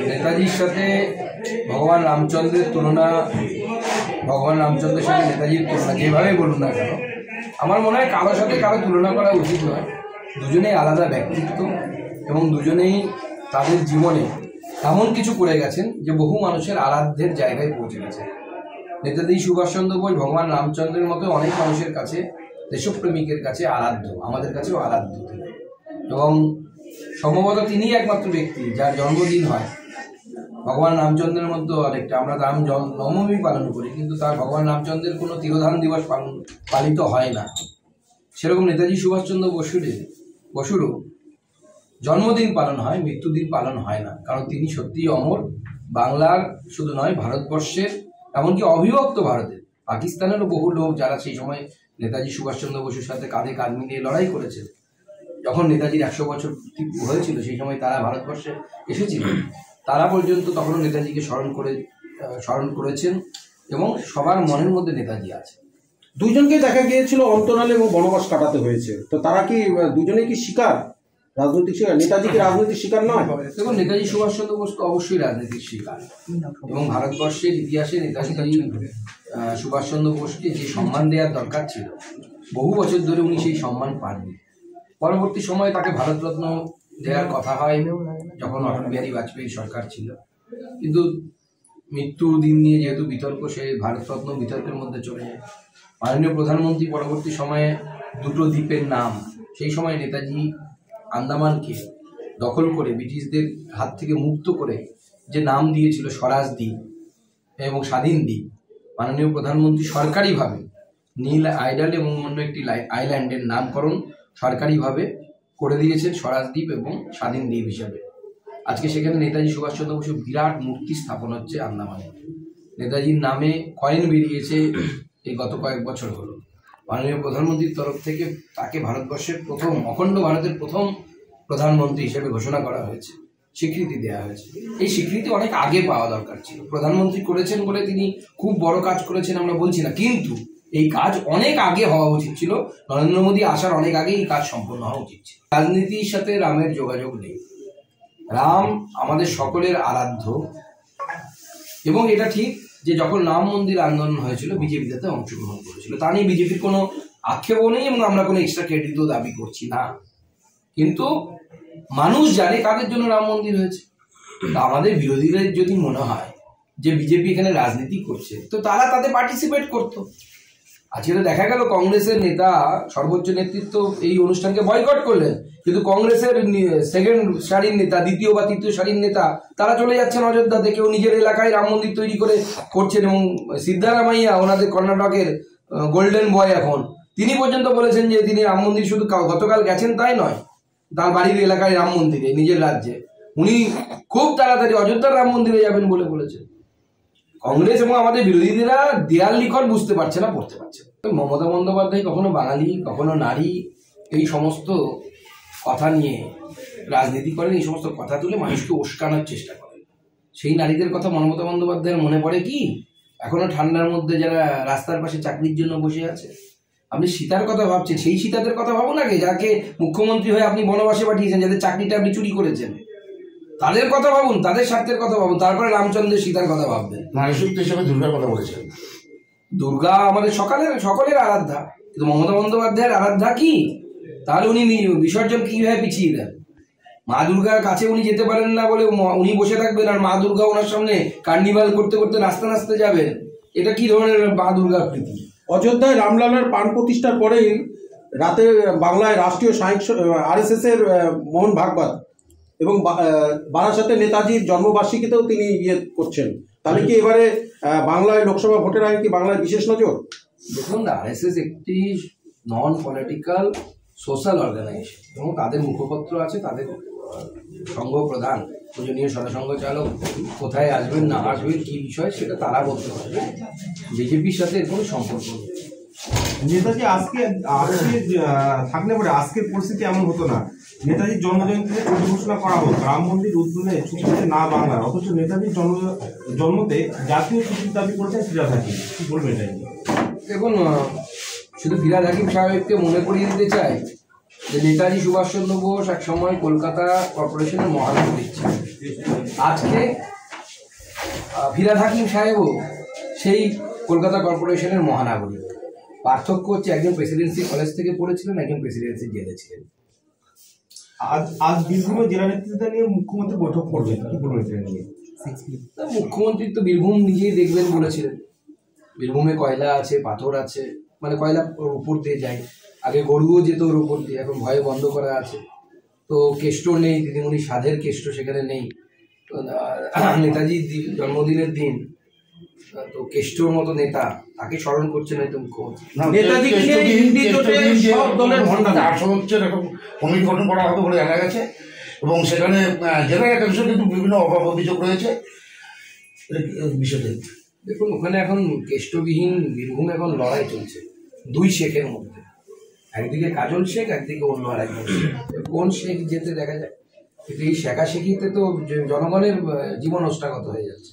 নেতাজির সাথে ভগবান রামচন্দ্রের তুলনা, ভগবান রামচন্দ্রের সাথে নেতাজির তুলনা যেভাবে বলুন না কেন, আমার মনে হয় কারোর সাথে কারো তুলনা করা উচিত নয়। দুজনেই আলাদা ব্যক্তিত্ব এবং দুজনেই তাদের জীবনে এমন কিছু করে গেছেন যে বহু মানুষের আরাধ্যের জায়গায় পৌঁছে গেছে। নেতাজি সুভাষচন্দ্র বোস ভগবান রামচন্দ্রের মতো অনেক মানুষের কাছে, দেশপ্রেমিকের কাছে আরাধ্য, আমাদের কাছেও আরাধ্য এবং সম্ভবত তিনিই একমাত্র ব্যক্তি যার জন্মদিন হয় ভগবান রামচন্দ্রের মধ্যে অনেকটা। আমরা রাম নবমী পালন করি, কিন্তু তার ভগবান রামচন্দ্রের কোনো তিরোধান দিবস পালিত হয় না। সেরকম নেতাজি সুভাষচন্দ্র বসুরও জন্মদিন পালন হয়, মৃত্যুদিন পালন হয় না, কারণ তিনি সত্যিই অমর। বাংলার শুধু নয়, ভারতবর্ষের, এমনকি অবিভক্ত ভারতের, পাকিস্তানেরও বহু লোক যারা সেই সময় নেতাজি সুভাষচন্দ্র বসুর সাথে কাঁধে কাঁধ মিলিয়ে লড়াই করেছে, যখন নেতাজির 100 বছর হয়েছিল সেই সময় তারা ভারতবর্ষে এসেছিল, তারা পর্যন্ত তখনও নেতাজিকে স্মরণ করেছেন এবং সবার মনের মধ্যে নেতাজি আছে। দুজনকে দেখা গিয়েছিল অন্তরালে এবং বনবাস কাটাতে হয়েছে, তো তারা কি দুজনেই কি শিকার, রাজনৈতিক শিকার? নেতাজি কি রাজনৈতিক শিকার নয়? দেখুন, নেতাজি সুভাষচন্দ্র বোস তো অবশ্যই রাজনৈতিক শিকার এবং ভারতবর্ষের ইতিহাসে নেতাজি সুভাষচন্দ্র বোসকে যে সম্মান দেওয়ার দরকার ছিল বহু বছর ধরে উনি সেই সম্মান পাননি। পরবর্তী সময়ে তাকে ভারতরত্ন দেওয়ার কথা হয় যখন অটল বিহারী বাজপেয়ী সরকার ছিল, কিন্তু মৃত্যু দিন নিয়ে যেহেতু বিতর্ক, সেই ভারতরত্ন বিতর্কের মধ্যে চলে যায়। মাননীয় প্রধানমন্ত্রী পরবর্তী সময়ে দুটো দ্বীপের নাম, সেই সময় নেতাজি আন্দামানকে দখল করে ব্রিটিশদের হাত থেকে মুক্ত করে যে নাম দিয়েছিল স্বরাজ দ্বীপ এবং স্বাধীন দ্বীপ, মাননীয় প্রধানমন্ত্রী সরকারিভাবে নীল আইডাল এবং অন্য একটি আইল্যান্ডের নামকরণ সরকারিভাবে করে দিয়েছেন স্বরাজ দ্বীপ এবং স্বাধীন দ্বীপ হিসাবে। আজকে সেখানে নেতাজি সুভাষচন্দ্র বসুর বিরাট মূর্তি স্থাপন হচ্ছে আন্দামানে। নেতাজির নামে কয়েন বেরিয়েছে এই গত কয়েক বছর হলো। মাননীয় প্রধানমন্ত্রীর তরফ থেকে তাকে ভারতবর্ষের প্রথম, অখণ্ড ভারতের প্রথম প্রধানমন্ত্রী হিসেবে ঘোষণা করা হয়েছে, স্বীকৃতি দেওয়া হয়েছে। এই স্বীকৃতি অনেক আগে পাওয়া দরকার ছিল। প্রধানমন্ত্রী করেছেন বলে তিনি খুব বড় কাজ করেছেন আমরা বলছি না, কিন্তু এই কাজ অনেক আগে হওয়া উচিত ছিল। নরেন্দ্র মোদী আসার অনেক আগে এই কাজ সম্পন্ন হওয়া উচিত ছিল। রাজনীতির সাথে রামের যোগাযোগ নেই। রাম আমাদের সকলের আরাধ্য এবং এটা ঠিক যে যখন রাম মন্দির আন্দোলন হয়েছিল বিজেপি তাতে অংশগ্রহণ করেছিল, তা নিয়ে বিজেপির কোনো আক্ষেপও নেই এবং আমরা কোনো এক্সট্রা ক্রেডিটও দাবি করছি না। কিন্তু মানুষ জানে কাদের জন্য রাম মন্দির হয়েছে। আমাদের বিরোধীদের যদি মনে হয় যে বিজেপি এখানে রাজনীতি করছে, তো তারা তাতে পার্টিসিপেট করতো। আজকে তো দেখা গেল কংগ্রেসের নেতা, সর্বোচ্চ নেতৃত্ব এই অনুষ্ঠানকে বয়কট করলেন, কিন্তু কংগ্রেসের সেকেন্ড সারির নেতা, দ্বিতীয় বা তৃতীয় সারির নেতা, তারা চলে যাচ্ছেন অযোধ্যাতে, কেউ নিজের এলাকায় রাম মন্দির তৈরি করছেন এবং সিদ্ধারামাইয়া ওনাদের কর্ণাটকের গোল্ডেন বয় এখন, তিনি পর্যন্ত বলেছেন যে তিনি রাম মন্দির শুধু গতকাল গেছেন তাই নয়, তার বাড়ির এলাকায় রাম মন্দিরে, নিজের রাজ্যে উনি খুব তাড়াতাড়ি অযোধ্যার রাম মন্দিরে যাবেন বলে বলেছেন। কংগ্রেস এবং আমাদের বিরোধীরা দেয়াল লিখন বুঝতে পারছে না, পড়তে পারছে না। মমতা বন্দ্যোপাধ্যায় কখনো বাঙালি, কখনো নারী, এই সমস্ত কথা নিয়ে রাজনীতি করেন, এই সমস্ত কথা তুলে মানুষকে উস্কানোর চেষ্টা করেন। সেই নারীদের কথা মমতা বন্দ্যোপাধ্যায়ের মনে পড়ে কি? এখনো ঠান্ডার মধ্যে যারা রাস্তার পাশে চাকরির জন্য বসে আছে। আপনি সীতার কথা ভাবছেন, সেই সীতাদের কথা ভাবুন আগে, যাকে মুখ্যমন্ত্রী হয়ে আপনি বনবাসে পাঠিয়েছেন, যাদের চাকরিটা আপনি চুরি করেছেন, তাদের কথা ভাবুন, তাদের স্বার্থের কথা ভাবুন, তারপরে রামচন্দ্রের সীতার কথা ভাববেন। নারী শক্তি হিসেবে দুর্গার কথা বলেছেন। দুর্গা আমাদের সকলের আরাধ্যা, কিন্তু মমতা বন্দ্যোপাধ্যায়ের আরাধ্যা কি? তাহলে উনি বিসর্জন কিভাবে পিছিয়ে দেন? মা দুর্গার কাছে উনি যেতে পারেন না বলে উনি বসে থাকবেন আর মা দুর্গা ওনার সামনে কার্নিভাল করতে করতে নাচতে নাচতে যাবেন? এটা কি ধরনের মা দুর্গার প্রীতি? অযোধ্যায় রামলালার প্রাণ প্রতিষ্ঠার পরেই রাতে বাংলায় রাষ্ট্রীয় সাহিত্য RSS এর মোহন ভাগবত এবং বারাসাতে নেতাজির জন্মবার্ষিকীতেও তিনি করছেন। তাহলে কি এবারে বাংলায় লোকসভা ভোটের আগে কি বাংলায় বিশেষ নজর? দেখুন, RSS একটি নন পলিটিক্যাল সোশ্যাল অর্গানাইজেশন এবং তাদের মুখপত্র আছে, তাদের সংঘ প্রধান, পূজনীয় সরসংঘ চালক কোথায় আসবেন না আসবেন কি বিষয় সেটা তারা বলতে পারবে। বিজেপির সাথে এর কোনো সম্পর্ক নেই। নেতাজি আজকে থাকলে পরে আজকের পরিস্থিতি এমন হতো না। নেতাজির জন্মজয়ন্তীতে ছুটি ঘোষণা করা হোক, রাম মন্দির উদ্বোধনে ছুটি দিতে না বাংলার, অথচ নেতাজির জন্মতে জাতীয় ছুটির দাবি করেছেন ফিরাদ হাকিম। কি বলবেন এটা? দেখুন, শুধু ফিরাদ হাকিম সাহেবকে মনে করিয়ে দিতে চাই যে নেতাজি সুভাষচন্দ্র বোস এক সময় কলকাতা কর্পোরেশনের মহানগরী ছিলেন আজকে ফিরাদ হাকিম সাহেবও সেই কলকাতা কর্পোরেশনের মহানাগরিক। পার্থক্য হচ্ছে একজন প্রেসিডেন্সি কলেজ থেকে পড়েছিলেন, একজন প্রেসিডেন্সি জেলে ছিলেন। আজ বীরভূমের জেলা নেতৃত্ব নিয়ে মুখ্যমন্ত্রী বৈঠক করবেন, কি বলবেন এটা নিয়ে? মুখ্যমন্ত্রী তো বীরভূম নিজেই দেখবেন বলেছিলেন। বীরভূমে কয়লা আছে, পাথর আছে, মানে কয়লা ওর উপর দিয়ে যায়। আগে গরুও যেত ওর উপর দিয়ে, এখন ভয়ে বন্ধ করা আছে। তো কেষ্ট নেই, দিদিমণি সাধের কেষ্ট সেখানে নেই। নেতাজির জন্মদিনের দিন, তো কেষ্টর মতো নেতা তাকে স্মরণ করছে না তো মুখ্যমন্ত্রী। নেতাজিকে নিয়ে ইন্ডি জোটে সব দলের ভণ্ডামি। 800 হচ্ছে এরকম কমিটি গঠন করা হবে বলে জানা গেছে, এবং সেখানে জেলা একাংশে কিন্তু বিভিন্ন অভিযোগ রয়েছে বিষয়টি। দেখুন, ওখানে এখন কেষ্টবিহীন বীরভূম এখন লড়াই চলছে দুই শেখের মধ্যে। একদিকে কাজল শেখ, একদিকে অন্য আর একজন শেখ। কোন শেখ যেতে দেখা যায়, কিন্তু এই শেখাশেখিতে তো জনগণের জীবন ওষ্ঠাগত হয়ে যাচ্ছে।